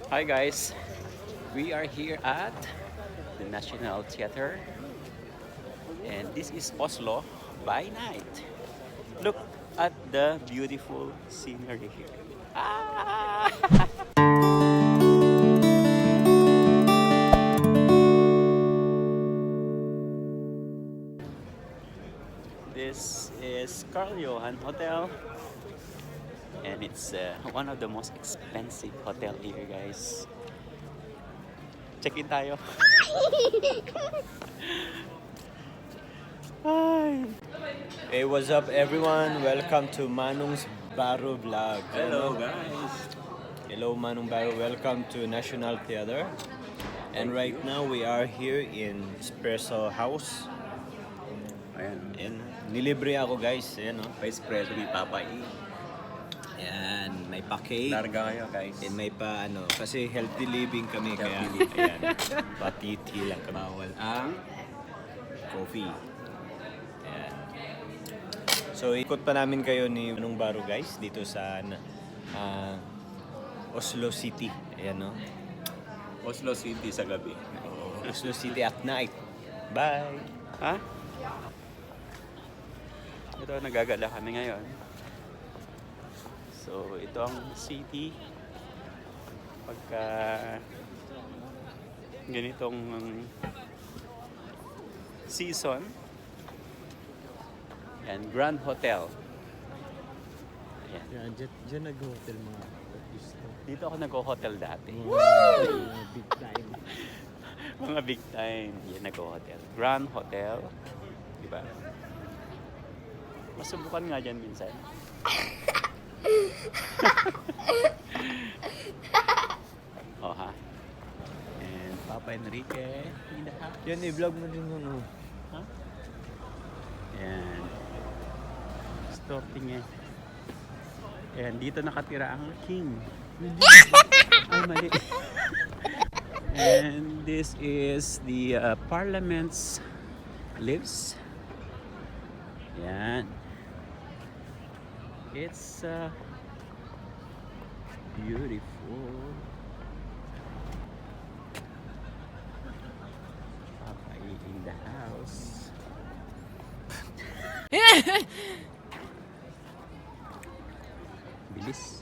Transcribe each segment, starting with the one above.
Hi guys, we are here at the National Theatre and this is Oslo by night. Look at the beautiful scenery here. Ah! This is Carl Johan Hotel and it's one of the most expensive hotel here guys. Check-in tayo. Ay. Hey, what's up everyone? Welcome to Manung's Baro Vlog. Hello guys. Hello Manung Baro, welcome to National Theatre. And right now we are here in Espresso House. Ayan. Ayan, nilibre ako guys. Ayan, oh. Pa-espresso ni Papa E. Ayan, may pa-cake. Larga kayo guys. And may pa kasi healthy living kami kaya Healthy ayan, pa-tea lang kami. Bawal ang Coffee. Ayan. So ikot pa namin kayo ni Manung Baro guys dito sa Oslo City. Ayan, no? Oslo City sa gabi. Oslo City at night. Bye! Ha? Ito, nagagala kami ngayon. So, ito ang city. Pagka ganitong season. Yan, Grand Hotel. Ayan. Diyan nag-hotel mga artista. Dito ako nag-hotel dati. Big time. Mga big time. Yan, nag-hotel. Grand Hotel. Diba? Masubukan nga dyan minsan. Oh ha. And Papa Enrique in the house. Yan, i-vlog mo din yun. Ha? Yan. Stopping eh. Ayan, dito nakatira ang king. Ay, mali. And this is the parliament's lives. Yan. It's beautiful. Papa in the house. Bilis.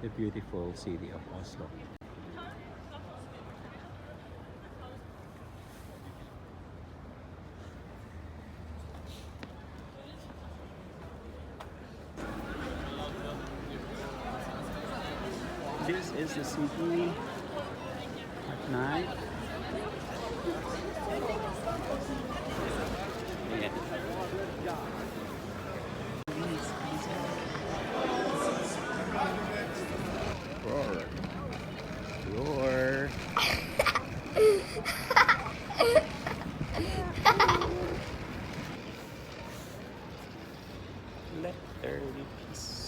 The beautiful city of Oslo. This is the city at night. Ayan. Roar. Roar. Let there be peace.